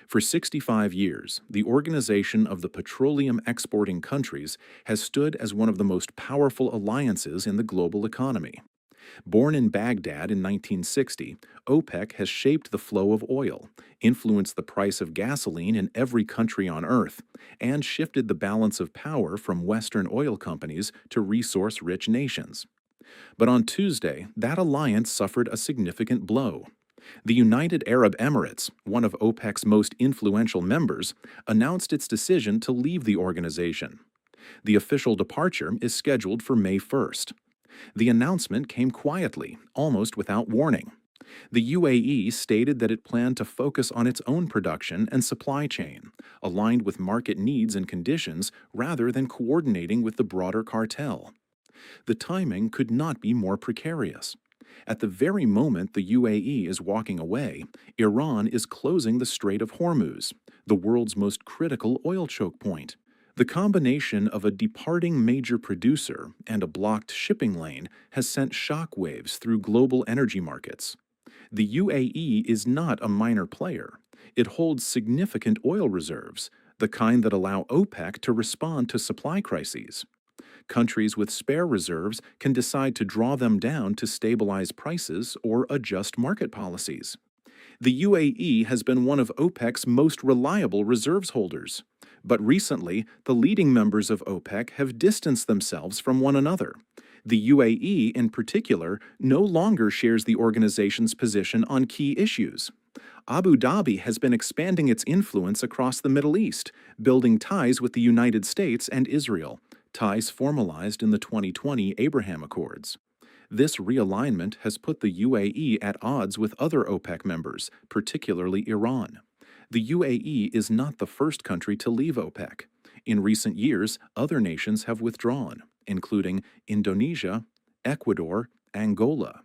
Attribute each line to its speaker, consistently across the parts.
Speaker 1: For 65 years, the Organization of the Petroleum Exporting Countries has stood as one of the most powerful alliances in the global economy. Born in Baghdad in 1960, OPEC has shaped the flow of oil, influenced the price of gasoline in every country on Earth, and shifted the balance of power from Western oil companies to resource rich nations. But on Tuesday, that alliance suffered a significant blow. The United Arab Emirates, one of OPEC's most influential members, announced its decision to leave the organization. The official departure is scheduled for May 1st. The announcement came quietly, almost without warning. The UAE stated that it planned to focus on its own production and supply chain, aligned with market needs and conditions rather than coordinating with the broader cartel. The timing could not be more precarious. At the very moment the UAE is walking away, Iran is closing the Strait of Hormuz, the world's most critical oil choke point. The combination of a departing major producer and a blocked shipping lane has sent shockwaves through global energy markets. The UAE is not a minor player. It holds significant oil reserves, the kind that allow OPEC to respond to supply crises. Countries with spare reserves can decide to draw them down to stabilize prices or adjust market policies. The UAE has been one of OPEC's most reliable reserves holders. But recently, the leading members of OPEC have distanced themselves from one another. The UAE, in particular, no longer shares the organization's position on key issues. Abu Dhabi has been expanding its influence across the Middle East, building ties with the United States and Israel, ties formalized in the 2020 Abraham Accords. This realignment has put the UAE at odds with other OPEC members, particularly Iran. The UAE is not the first country to leave OPEC. In recent years, other nations have withdrawn, including Indonesia, Ecuador, Angola.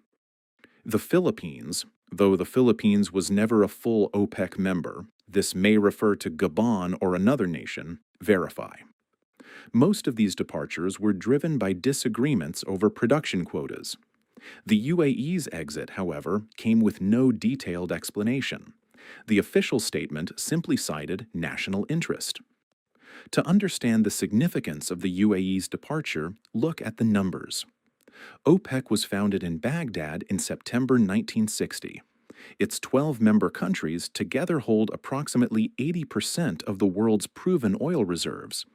Speaker 1: The Philippines, though the Philippines was never a full OPEC member, this may refer to Gabon or another nation, verify. Most of these departures were driven by disagreements over production quotas. The UAE's exit, however, came with no detailed explanation. The official statement simply cited national interest. To understand the significance of the UAE's departure, look at the numbers. OPEC was founded in Baghdad in September 1960. Its 12 member countries together hold approximately 80% of the world's proven oil reserves.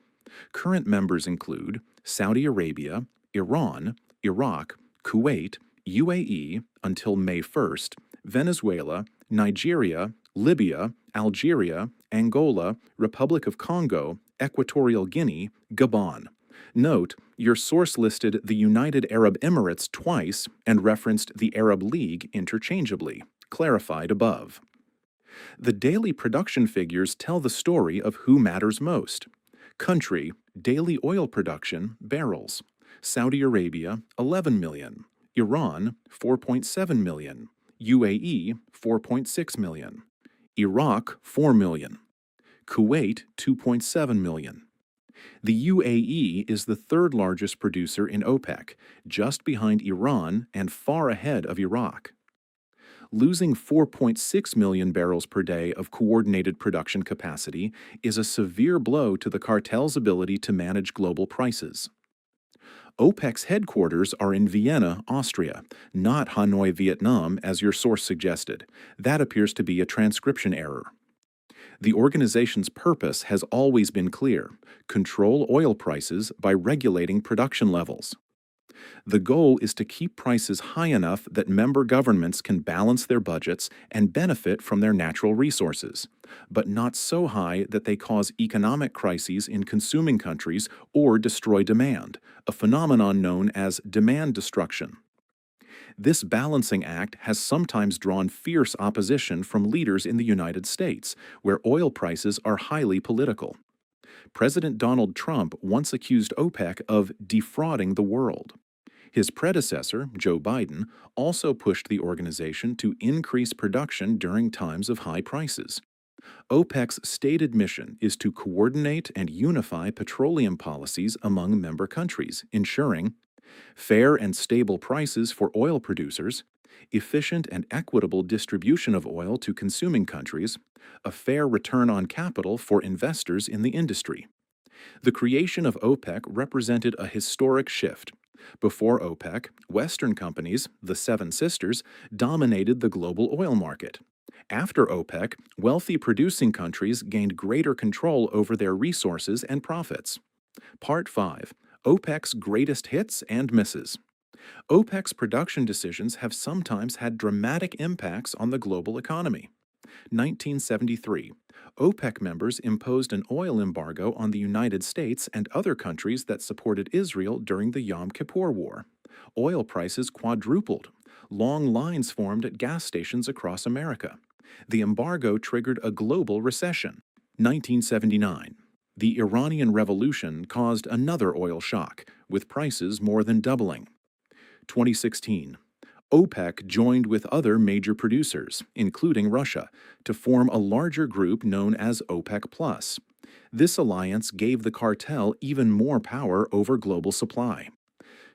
Speaker 1: Current members include Saudi Arabia, Iran, Iraq, Kuwait, UAE until May 1st, Venezuela, Nigeria, Libya, Algeria, Angola, Republic of Congo, Equatorial Guinea, Gabon. Note, your source listed the United Arab Emirates twice and referenced the Arab League interchangeably, clarified above. The daily production figures tell the story of who matters most. Country, daily oil production, barrels. Saudi Arabia, 11 million. Iran, 4.7 million. UAE, 4.6 million. Iraq, 4 million. Kuwait, 2.7 million. The UAE is the third largest producer in OPEC, just behind Iran and far ahead of Iraq. Losing 4.6 million barrels per day of coordinated production capacity is a severe blow to the cartel's ability to manage global prices. OPEC's headquarters are in Vienna, Austria, not Hanoi, Vietnam, as your source suggested. That appears to be a transcription error. The organization's purpose has always been clear: control oil prices by regulating production levels. The goal is to keep prices high enough that member governments can balance their budgets and benefit from their natural resources, but not so high that they cause economic crises in consuming countries or destroy demand, a phenomenon known as demand destruction. This balancing act has sometimes drawn fierce opposition from leaders in the United States, where oil prices are highly political. President Donald Trump once accused OPEC of defrauding the world. His predecessor, Joe Biden, also pushed the organization to increase production during times of high prices. OPEC's stated mission is to coordinate and unify petroleum policies among member countries, ensuring Fair and stable prices for oil producers, efficient and equitable distribution of oil to consuming countries, a fair return on capital for investors in the industry. The creation of OPEC represented a historic shift. Before OPEC, Western companies, the Seven Sisters, dominated the global oil market. After OPEC, wealthy producing countries gained greater control over their resources and profits. Part 5. OPEC's Greatest Hits and Misses. OPEC's production decisions have sometimes had dramatic impacts on the global economy. 1973. OPEC members imposed an oil embargo on the United States and other countries that supported Israel during the Yom Kippur War. Oil prices quadrupled. Long lines formed at gas stations across America. The embargo triggered a global recession. 1979. The Iranian Revolution caused another oil shock, with prices more than doubling. 2016. OPEC joined with other major producers, including Russia, to form a larger group known as OPEC+. This alliance gave the cartel even more power over global supply.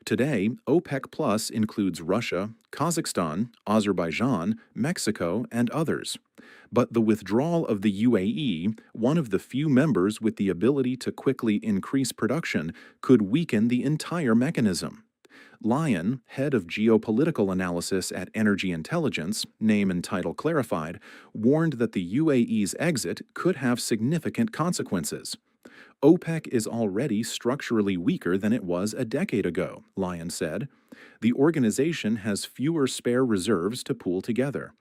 Speaker 1: Today, OPEC+ includes Russia, Kazakhstan, Azerbaijan, Mexico, and others. But the withdrawal of the UAE, one of the few members with the ability to quickly increase production, could weaken the entire mechanism. Lyon, head of geopolitical analysis at Energy Intelligence, name and title clarified, warned that the UAE's exit could have significant consequences. OPEC is already structurally weaker than it was a decade ago, Lyon said. The organization has fewer spare reserves to pool together.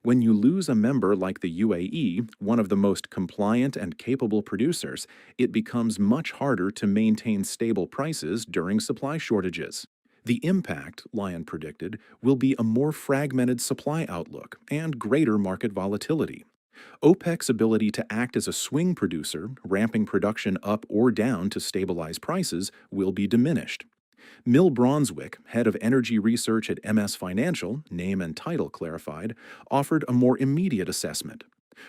Speaker 1: When you lose a member like the UAE, one of the most compliant and capable producers, it becomes much harder to maintain stable prices during supply shortages. The impact, Lyon predicted, will be a more fragmented supply outlook and greater market volatility. OPEC's ability to act as a swing producer, ramping production up or down to stabilize prices, will be diminished. Mill Bronswick, head of energy research at MS Financial, name and title clarified, offered a more immediate assessment.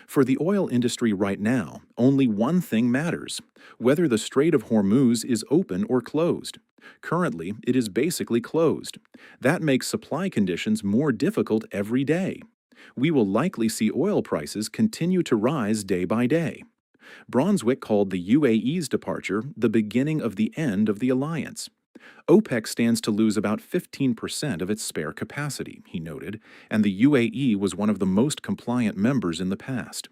Speaker 1: For the oil industry right now, only one thing matters: whether the Strait of Hormuz is open or closed. Currently, it is basically closed. That makes supply conditions more difficult every day. We will likely see oil prices continue to rise day by day. Bronswick called the UAE's departure the beginning of the end of the alliance. OPEC stands to lose about 15% of its spare capacity, he noted, and the UAE was one of the most compliant members in the past.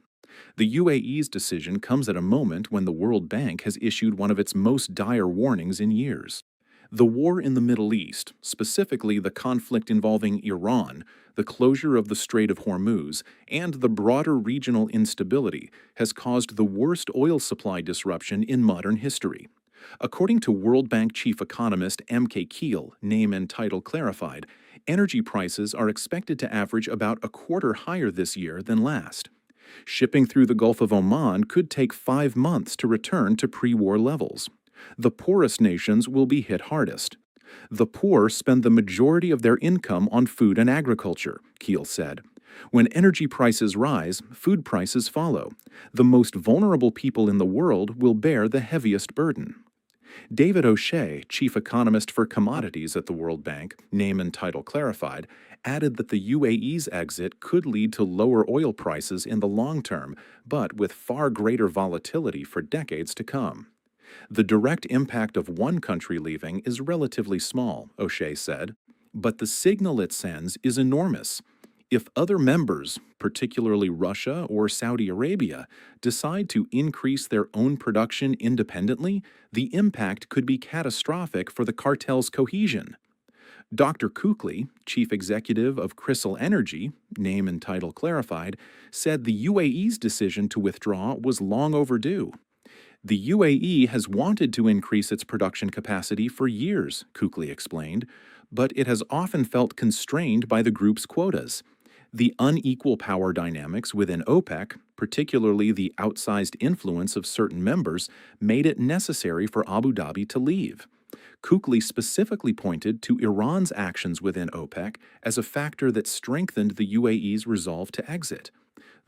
Speaker 1: The UAE's decision comes at a moment when the World Bank has issued one of its most dire warnings in years. The war in the Middle East, specifically the conflict involving Iran, the closure of the Strait of Hormuz, and the broader regional instability, has caused the worst oil supply disruption in modern history. According to World Bank chief economist M.K. Keel, name and title clarified, energy prices are expected to average about a quarter higher this year than last. Shipping through the Gulf of Oman could take 5 months to return to pre-war levels. The poorest nations will be hit hardest. The poor spend the majority of their income on food and agriculture, Keel said. When energy prices rise, food prices follow. The most vulnerable people in the world will bear the heaviest burden. David O'Shea, chief economist for commodities at the World Bank, name and title clarified, added that the UAE's exit could lead to lower oil prices in the long term, but with far greater volatility for decades to come. The direct impact of one country leaving is relatively small, O'Shea said, but the signal it sends is enormous. If other members, particularly Russia or Saudi Arabia, decide to increase their own production independently, the impact could be catastrophic for the cartel's cohesion. Dr. Kukli, chief executive of Crystal Energy, name and title clarified, said the UAE's decision to withdraw was long overdue. The UAE has wanted to increase its production capacity for years, Kukli explained, but it has often felt constrained by the group's quotas. The unequal power dynamics within OPEC, particularly the outsized influence of certain members, made it necessary for Abu Dhabi to leave. Kukli specifically pointed to Iran's actions within OPEC as a factor that strengthened the UAE's resolve to exit.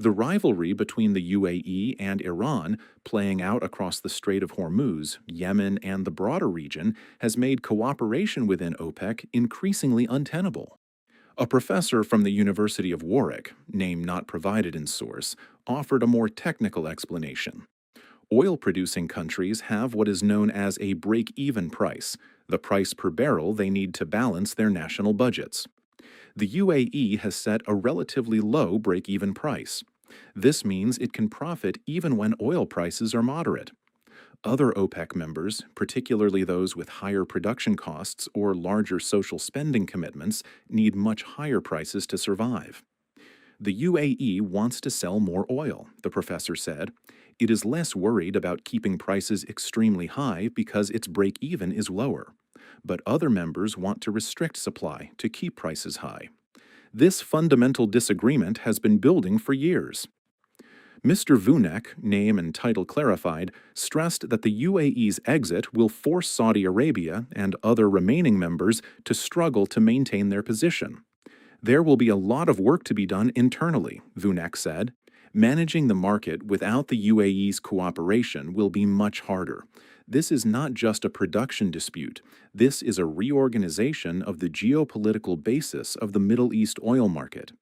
Speaker 1: The rivalry between the UAE and Iran, playing out across the Strait of Hormuz, Yemen, and the broader region, has made cooperation within OPEC increasingly untenable. A professor from the University of Warwick, name not provided in source, offered a more technical explanation. Oil-producing countries have what is known as a break-even price, the price per barrel they need to balance their national budgets. The UAE has set a relatively low break-even price. This means it can profit even when oil prices are moderate. Other OPEC members, particularly those with higher production costs or larger social spending commitments, need much higher prices to survive. The UAE wants to sell more oil, the professor said. It is less worried about keeping prices extremely high because its break-even is lower. But other members want to restrict supply to keep prices high. This fundamental disagreement has been building for years. Mr. Vunek, name and title clarified, stressed that the UAE's exit will force Saudi Arabia and other remaining members to struggle to maintain their position. There will be a lot of work to be done internally, Vunek said. Managing the market without the UAE's cooperation will be much harder. This is not just a production dispute. This is a reorganization of the geopolitical basis of the Middle East oil market.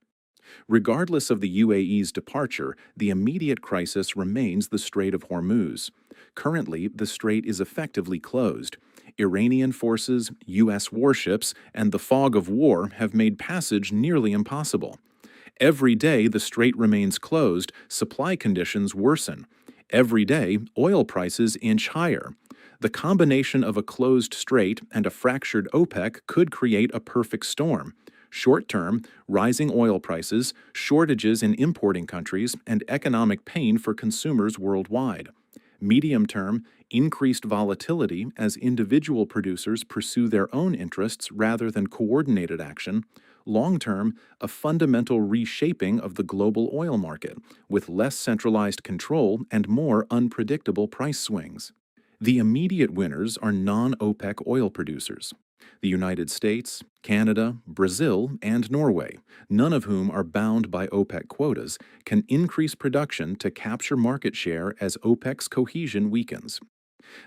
Speaker 1: Regardless of the UAE's departure, the immediate crisis remains the Strait of Hormuz. Currently, the strait is effectively closed. Iranian forces, U.S. warships, and the fog of war have made passage nearly impossible. Every day the strait remains closed, supply conditions worsen. Every day, oil prices inch higher. The combination of a closed strait and a fractured OPEC could create a perfect storm. Short-term, rising oil prices, shortages in importing countries, and economic pain for consumers worldwide. Medium-term, increased volatility as individual producers pursue their own interests rather than coordinated action. Long-term, a fundamental reshaping of the global oil market, with less centralized control and more unpredictable price swings. The immediate winners are non-OPEC oil producers. The United States, Canada, Brazil, and Norway, none of whom are bound by OPEC quotas, can increase production to capture market share as OPEC's cohesion weakens.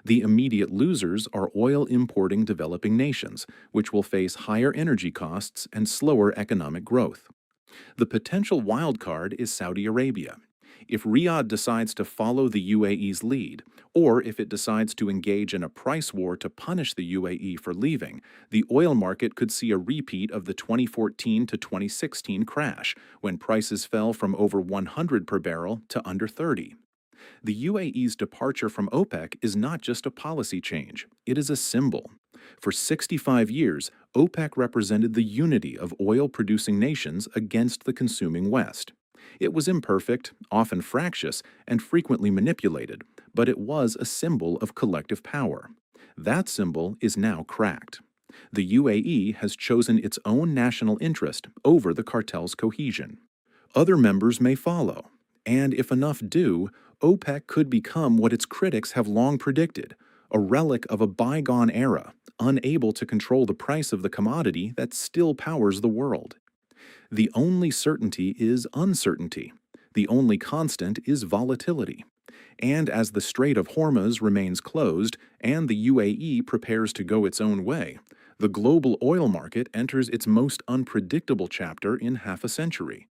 Speaker 1: The immediate losers are oil-importing developing nations, which will face higher energy costs and slower economic growth. The potential wildcard is Saudi Arabia. If Riyadh decides to follow the UAE's lead, or if it decides to engage in a price war to punish the UAE for leaving, the oil market could see a repeat of the 2014 to 2016 crash, when prices fell from over 100 per barrel to under 30. The UAE's departure from OPEC is not just a policy change, it is a symbol. For 65 years, OPEC represented the unity of oil-producing nations against the consuming West. It was imperfect, often fractious, and frequently manipulated, but it was a symbol of collective power. That symbol is now cracked. The UAE has chosen its own national interest over the cartel's cohesion. Other members may follow, and if enough do, OPEC could become what its critics have long predicted, a relic of a bygone era, unable to control the price of the commodity that still powers the world. The only certainty is uncertainty. The only constant is volatility. And as the Strait of Hormuz remains closed and the UAE prepares to go its own way, the global oil market enters its most unpredictable chapter in half a century.